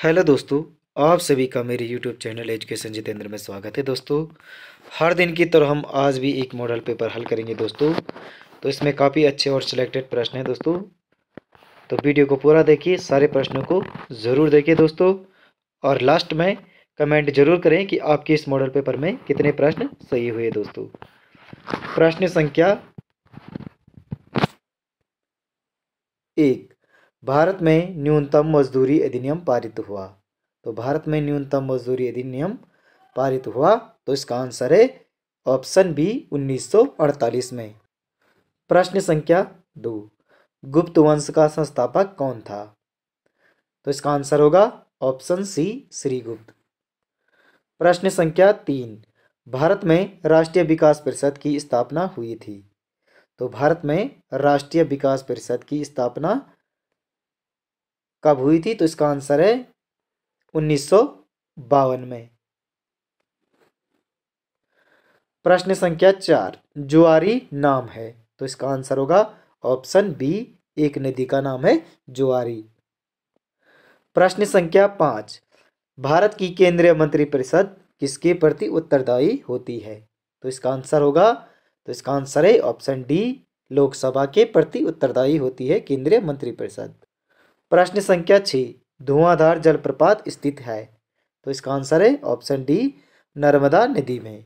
Hello दोस्तों, आप सभी का मेरे यूट्यूब चैनल एजुकेशन जितेंद्र में स्वागत है। दोस्तों, हर दिन की तरह हम आज भी एक मॉडल पेपर हल करेंगे दोस्तों। तो इसमें काफ़ी अच्छे और सिलेक्टेड प्रश्न हैं दोस्तों। तो वीडियो को पूरा देखिए, सारे प्रश्नों को ज़रूर देखिए दोस्तों। और लास्ट में कमेंट जरूर करें कि आपके इस मॉडल पेपर में कितने प्रश्न सही हुए दोस्तों। प्रश्न संख्या 1, भारत में न्यूनतम मजदूरी अधिनियम पारित हुआ। तो भारत में न्यूनतम मजदूरी अधिनियम पारित हुआ, तो इसका आंसर है ऑप्शन बी 1948 में। प्रश्न संख्या 2, गुप्त वंश का संस्थापक कौन था। तो इसका आंसर होगा ऑप्शन सी श्रीगुप्त। प्रश्न संख्या 3, भारत में राष्ट्रीय विकास परिषद की स्थापना हुई थी। तो भारत में राष्ट्रीय विकास परिषद की स्थापना कब हुई थी। तो इसका आंसर है 1952 में। प्रश्न संख्या 4, जुआरी नाम है। तो इसका आंसर होगा ऑप्शन बी, एक नदी का नाम है जुआरी। प्रश्न संख्या 5, भारत की केंद्रीय मंत्रिपरिषद किसके प्रति उत्तरदायी होती है। तो इसका आंसर है ऑप्शन डी, लोकसभा के प्रति उत्तरदायी होती है केंद्रीय मंत्रिपरिषद। प्रश्न संख्या 6, धुआंधार जलप्रपात स्थित है। तो इसका आंसर है ऑप्शन डी, नर्मदा नदी में।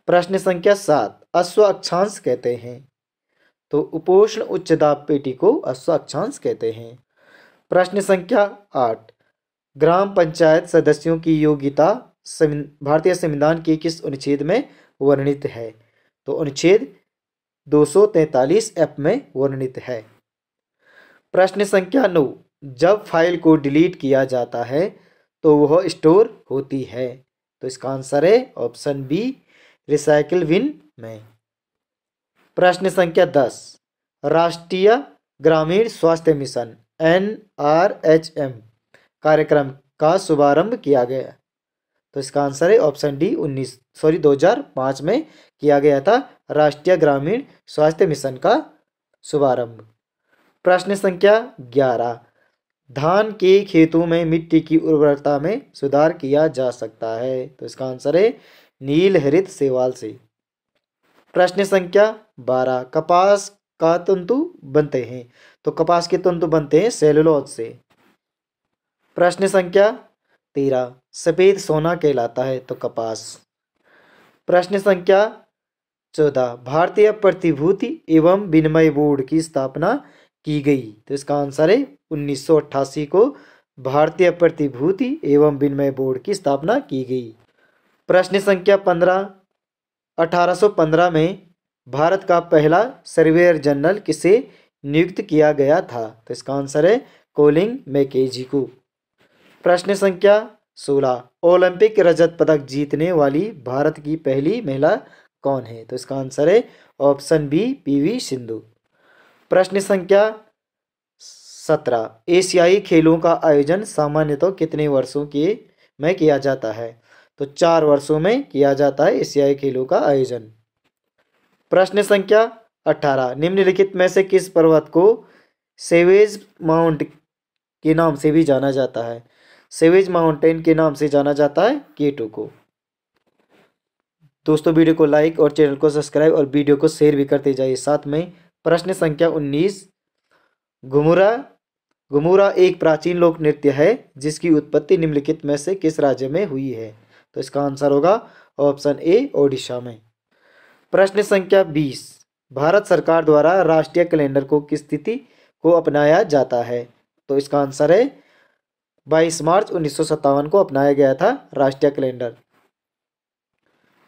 प्रश्न संख्या 7, अश्व अक्षांश कहते हैं। तो उपोष्ण उच्च दाब पेटी को अश्व अक्षांश कहते हैं। प्रश्न संख्या 8, ग्राम पंचायत सदस्यों की योग्यता भारतीय संविधान के किस अनुच्छेद में वर्णित है। तो अनुच्छेद 243F में वर्णित है। प्रश्न संख्या 9, जब फाइल को डिलीट किया जाता है तो वह स्टोर होती है। तो इसका आंसर है ऑप्शन बी, रिसाइकिल बिन में। प्रश्न संख्या 10, राष्ट्रीय ग्रामीण स्वास्थ्य मिशन NRHM कार्यक्रम का शुभारंभ किया गया। तो इसका आंसर है ऑप्शन डी, 2005 में किया गया था राष्ट्रीय ग्रामीण स्वास्थ्य मिशन का शुभारंभ। प्रश्न संख्या 11, धान के खेतों में मिट्टी की उर्वरता में सुधार किया जा सकता है। तो इसका आंसर है नील हरित शैवाल से। प्रश्न संख्या 12, कपास का तंतु बनते हैं। तो कपास के तंतु बनते हैं सेलुलोज से। प्रश्न संख्या 13, सफेद सोना कहलाता है तो कपास। प्रश्न संख्या 14, भारतीय प्रतिभूति एवं विनिमय बोर्ड की स्थापना की गई। तो इसका आंसर है 1988 को भारतीय प्रतिभूति एवं विनिमय बोर्ड की स्थापना की गई। प्रश्न संख्या 15, 1815 में भारत का पहला सर्वेयर जनरल किसे नियुक्त किया गया था। तो इसका आंसर है कोलिंग मैकेजी को। प्रश्न संख्या 16, ओलंपिक रजत पदक जीतने वाली भारत की पहली महिला कौन है। तो इसका आंसर है ऑप्शन बी, PV सिंधु। प्रश्न संख्या 17, एशियाई खेलों का आयोजन सामान्यतः कितने वर्षों के में किया जाता है। तो 4 वर्षों में किया जाता है एशियाई खेलों का आयोजन। प्रश्न संख्या 18, निम्नलिखित में से किस पर्वत को सेवेज माउंट के नाम से भी जाना जाता है। सेवेज माउंटेन के नाम से जाना जाता है K2 को। दोस्तों, वीडियो को लाइक और चैनल को सब्सक्राइब और वीडियो को शेयर भी करते जाइए। साथ में प्रश्न संख्या 19, घुमुरा एक प्राचीन लोक नृत्य है जिसकी उत्पत्ति निम्नलिखित में से किस राज्य में हुई है। तो इसका आंसर होगा ऑप्शन ए, ओडिशा में। प्रश्न संख्या 20, भारत सरकार द्वारा राष्ट्रीय कैलेंडर को किस तिथि को अपनाया जाता है। तो इसका आंसर है 22 मार्च 1957 को अपनाया गया था राष्ट्रीय कैलेंडर।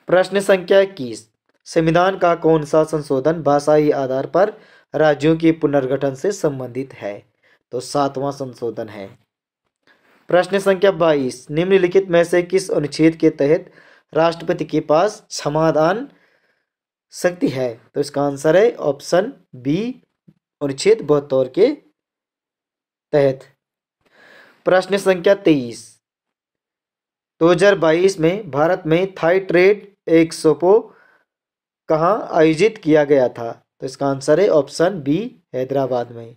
प्रश्न संख्या 21, संविधान का कौन सा संशोधन भाषाई आधार पर राज्यों के पुनर्गठन से संबंधित है। तो 7वां संशोधन है। प्रश्न संख्या 22, निम्नलिखित में से किस अनुच्छेद के तहत राष्ट्रपति के पास क्षमादान शक्ति है। तो इसका आंसर है ऑप्शन बी, अनुच्छेद 72 के तहत। प्रश्न संख्या 23, 2022 में भारत में थाई ट्रेड एक्सपो कहाँ आयोजित किया गया था। तो इसका आंसर है ऑप्शन बी, हैदराबाद में।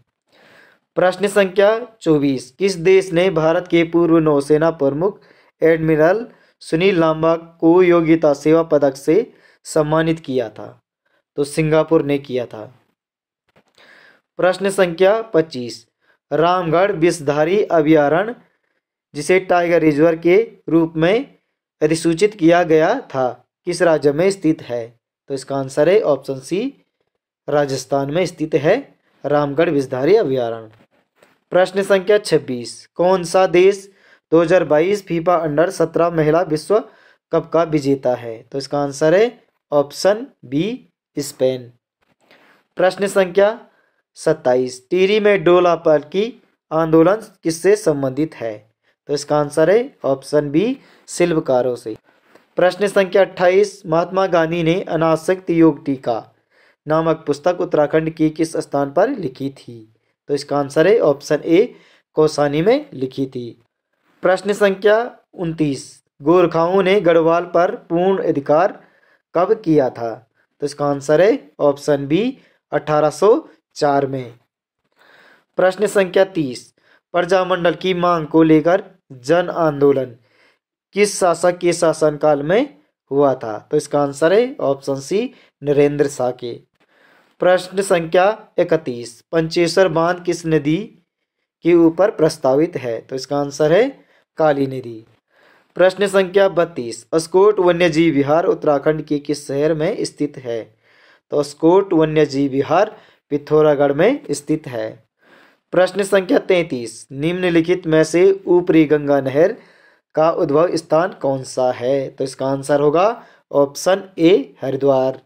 प्रश्न संख्या 24, किस देश ने भारत के पूर्व नौसेना प्रमुख एडमिरल सुनील लांबा को योग्यता सेवा पदक से सम्मानित किया था? तो सिंगापुर ने किया था। प्रश्न संख्या 25, रामगढ़ विषधारी अभयारण्य जिसे टाइगर रिजर्व के रूप में अधिसूचित किया गया था किस राज्य में स्थित है? तो इसका आंसर है ऑप्शन सी, राजस्थान में स्थित है रामगढ़ विषधारी अभयारण्य। प्रश्न संख्या 26, कौन सा देश 2022 फीफा अंडर 17 महिला विश्व कप का विजेता है? तो इसका आंसर है ऑप्शन बी, स्पेन। प्रश्न संख्या 27, टिहरी में डोला पालकी आंदोलन किससे संबंधित है? तो इसका आंसर है ऑप्शन बी, शिल्पकारों से। प्रश्न संख्या 28, महात्मा गांधी ने अनासक्ति योग टीका नामक पुस्तक उत्तराखंड की किस स्थान पर लिखी थी? तो इसका आंसर है ऑप्शन ए, कौसानी में लिखी थी। प्रश्न संख्या 29, गोरखाओं ने गढ़वाल पर पूर्ण अधिकार कब किया था? तो इसका आंसर है ऑप्शन बी, 1804 में। प्रश्न संख्या 30, प्रजामंडल की मांग को लेकर जन आंदोलन किस शासक के शासनकाल में हुआ था? तो इसका आंसर है ऑप्शन सी, नरेंद्र शाह के। प्रश्न संख्या 31, पंचेश्वर बांध किस नदी के ऊपर प्रस्तावित है? तो इसका आंसर है काली नदी। प्रश्न संख्या 32, अस्कोट वन्यजीव विहार उत्तराखंड के किस शहर में स्थित है? तो अस्कोट वन्यजीव विहार पिथौरागढ़ में स्थित है। प्रश्न संख्या 33, निम्नलिखित में से ऊपरी गंगा नहर का उद्भव स्थान कौन सा है? तो इसका आंसर होगा ऑप्शन ए, हरिद्वार।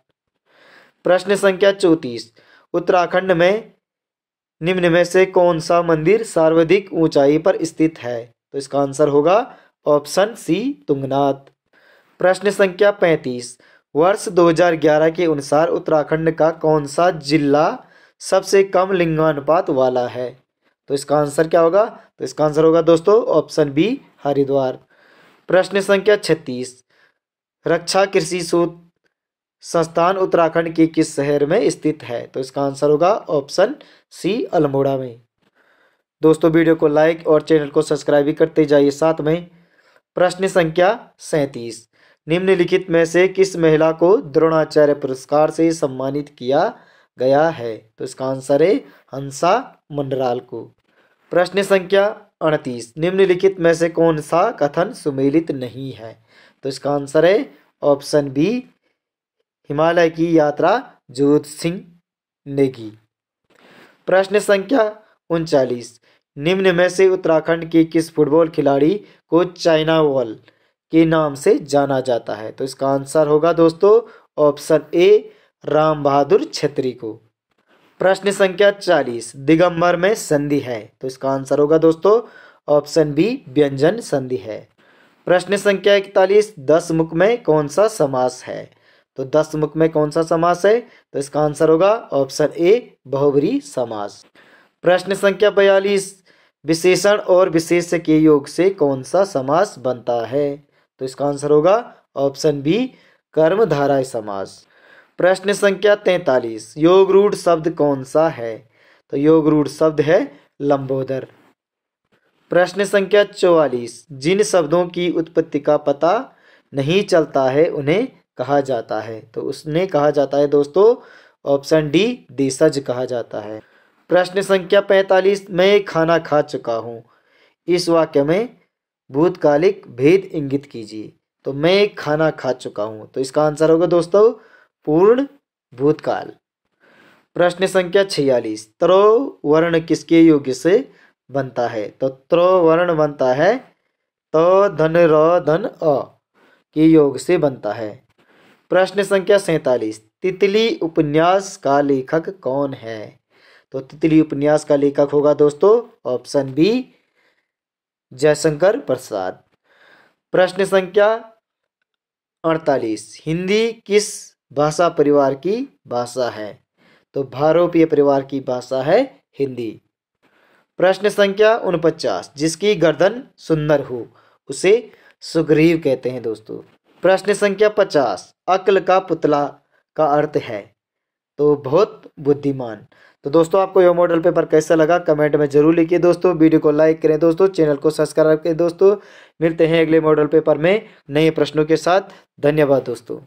प्रश्न संख्या 34, उत्तराखंड में निम्न में से कौन सा मंदिर सर्वाधिक ऊंचाई पर स्थित है? तो इसका आंसर होगा ऑप्शन सी, तुंगनाथ। प्रश्न संख्या 35, वर्ष 2011 के अनुसार उत्तराखंड का कौन सा जिला सबसे कम लिंगानुपात वाला है? तो इसका आंसर क्या होगा? तो इसका आंसर होगा दोस्तों ऑप्शन बी, हरिद्वार। प्रश्न संख्या 36, रक्षा कृषि शोध संस्थान उत्तराखंड के किस शहर में स्थित है? तो इसका आंसर होगा ऑप्शन सी, अल्मोड़ा में। दोस्तों वीडियो को लाइक और चैनल को सब्सक्राइब भी करते जाइए साथ में। प्रश्न संख्या 37, निम्नलिखित में से किस महिला को द्रोणाचार्य पुरस्कार से सम्मानित किया गया है? तो इसका आंसर है हंसा मंडराल को। प्रश्न संख्या 38, निम्नलिखित में से कौन सा कथन सुमेलित नहीं है? तो इसका आंसर है ऑप्शन बी, हिमालय की यात्रा जोध सिंह नेगी। प्रश्न संख्या 39, निम्न में से उत्तराखंड के किस फुटबॉल खिलाड़ी को चाइना वॉल के नाम से जाना जाता है? तो इसका आंसर होगा दोस्तों ऑप्शन ए, राम बहादुर छेत्री को। प्रश्न संख्या 40, दिगंबर में संधि है? तो इसका आंसर होगा दोस्तों ऑप्शन बी, व्यंजन संधि है। प्रश्न संख्या 41, 10 मुख में कौन सा समास है? तो 10 मुख में कौन सा समास है? तो इसका आंसर होगा ऑप्शन ए, बहुब्री समास। प्रश्न संख्या 42, विशेषण और विशेष्य के योग से कौन सा समास बनता है? तो इसका आंसर होगा ऑप्शन बी, कर्मधारय समास। प्रश्न संख्या 43, योग रूढ़ शब्द कौन सा है? तो योग रूढ़ शब्द है लंबोदर। प्रश्न संख्या 44, जिन शब्दों की उत्पत्ति का पता नहीं चलता है उन्हें कहा जाता है? तो उसने कहा जाता है दोस्तों ऑप्शन डी, देशज कहा जाता है। प्रश्न संख्या 45, मैं खाना खा चुका हूँ इस वाक्य में भूतकालिक भेद इंगित कीजिए। तो मैं खाना खा चुका हूँ, तो इसका आंसर होगा दोस्तों पूर्ण भूतकाल। प्रश्न संख्या 46, त्रो वर्ण किसके योग से बनता है? तो त्रो वर्ण बनता है तो धन र धन अ के योग से बनता है। प्रश्न संख्या 47, तितली उपन्यास का लेखक कौन है? तो तितली उपन्यास का लेखक होगा दोस्तों ऑप्शन बी, जयशंकर प्रसाद। प्रश्न संख्या 48, हिंदी किस भाषा परिवार की भाषा है? तो भारोपीय परिवार की भाषा है हिंदी। प्रश्न संख्या 49, जिसकी गर्दन सुंदर हो उसे सुग्रीव कहते हैं दोस्तों। प्रश्न संख्या 50, अक्ल का पुतला का अर्थ है? तो बहुत बुद्धिमान। तो दोस्तों आपको यह मॉडल पेपर कैसा लगा कमेंट में जरूर लिखिए दोस्तों। वीडियो को लाइक करें दोस्तों, चैनल को सब्सक्राइब करें दोस्तों। मिलते हैं अगले मॉडल पेपर में नए प्रश्नों के साथ। धन्यवाद दोस्तों।